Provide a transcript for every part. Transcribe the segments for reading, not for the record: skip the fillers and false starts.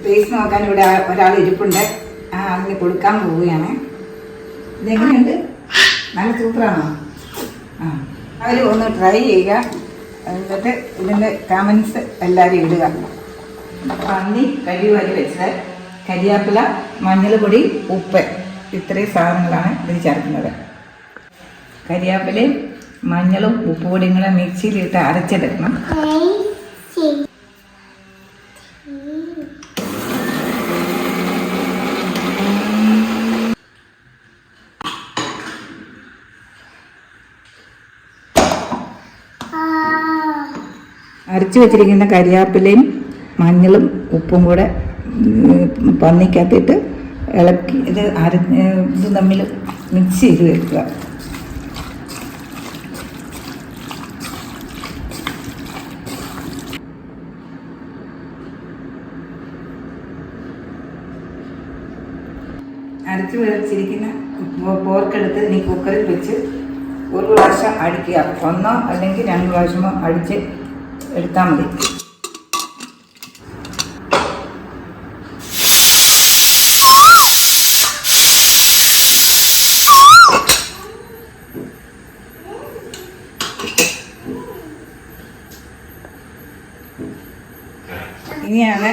Taste നോക്കാൻ ഇവിടെ ഒരാൾ ഇരിപ്പുണ്ട്. ആ ആളിന് കൊടുക്കാൻ പോവുകയാണ്. ഇതെങ്ങനെയുണ്ട്? നല്ല സൂപ്പറാണോ? ആ, അവർ ഒന്ന് ട്രൈ ചെയ്യുക. എന്നിട്ട് ഇതിൻ്റെ കമൻസ് എല്ലാവരും ഇടുക. പന്നി കഴുകി വെച്ചത്, കരിയാപ്പില, മഞ്ഞൾപ്പൊടി, ഉപ്പ്, ഇത്രയും സാധനങ്ങളാണ് ഇതിൽ ചേർക്കുന്നത്. കരിയാപ്പിലയും മഞ്ഞളും ഉപ്പുപൊടിയും കൂടെ മിക്സിയിലിട്ട് അരച്ചെടുക്കണം. അരച്ചു വെച്ചിരിക്കുന്ന കരിയാപ്പിലയും മഞ്ഞളും ഉപ്പും കൂടെ പന്നിക്കകത്തിട്ട് ഇളക്കി ഇത് തമ്മിൽ മിക്സ് ചെയ്ത് വെക്കുക. അരച്ചു വെച്ചിരിക്കുന്ന പോർക്കെടുത്ത് ഇനി കുക്കറിൽ വെച്ച് ഒരു പ്രാവശ്യം അടിക്കുക. ഒന്നോ അല്ലെങ്കിൽ 2 പ്രാവശ്യമോ അടിച്ച് എടുത്താൽ മതി. ഇനിയാണ്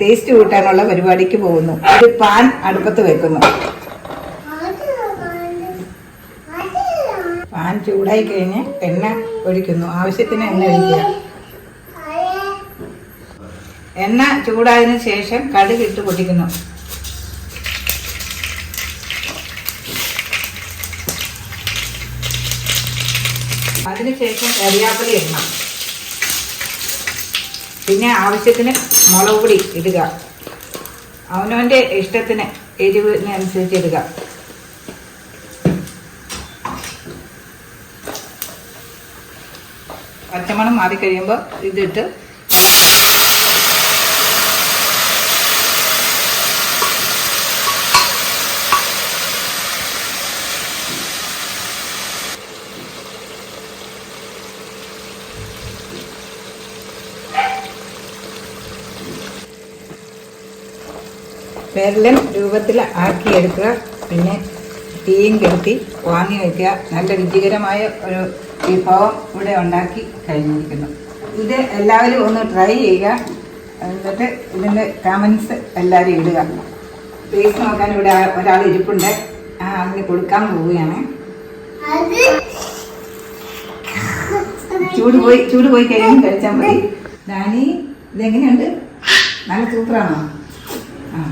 ടേസ്റ്റ് കൂട്ടാനുള്ള പരിപാടിക്ക് പോകുന്നു. ഒരു പാൻ അടുപ്പത്ത് വെക്കുന്നു. പാൻ ചൂടായി കഴിഞ്ഞ് എണ്ണ ഒഴിക്കുന്നു. ആവശ്യത്തിന് എണ്ണ ഒഴിക്കുക. എണ്ണ ചൂടായതിനു ശേഷം കടുക് ഇട്ട് പൊട്ടിക്കുന്നു. അതിനുശേഷം കരിയാപ്പില ഇടണം. പിന്നെ ആവശ്യത്തിന് മുളക് പൊടി ഇടുക. അവനവൻ്റെ ഇഷ്ടത്തിന് എരിവിനനുസരിച്ച് ഇടുക. പച്ചമണം മാറിക്കഴിയുമ്പോൾ ഇതിട്ട് വെള്ളം രൂപത്തിൽ ആക്കിയെടുക്കുക. പിന്നെ തീയും കെടുത്തി വാങ്ങി വയ്ക്കുക. നല്ല രുചികരമായ ഒരു വിഭവം ഇവിടെ ഉണ്ടാക്കി കഴിഞ്ഞിരിക്കുന്നു. ഇത് എല്ലാവരും ഒന്ന് ട്രൈ ചെയ്യുക. എന്നിട്ട് ഇതിൻ്റെ കമൻസ് എല്ലാവരും ഇടുക. ടേസ്റ്റ് നോക്കാൻ ഇവിടെ ഒരാൾ ഇരിപ്പുണ്ട്. ആ ആളിന് കൊടുക്കാൻ പോവുകയാണ്. ചൂട് പോയി കഴിയുമ്പോൾ കഴിച്ചാൽ മതി. ഡാനി, ഇതെങ്ങനെയുണ്ട്? നല്ല സൂപ്പറാണോ? ആ.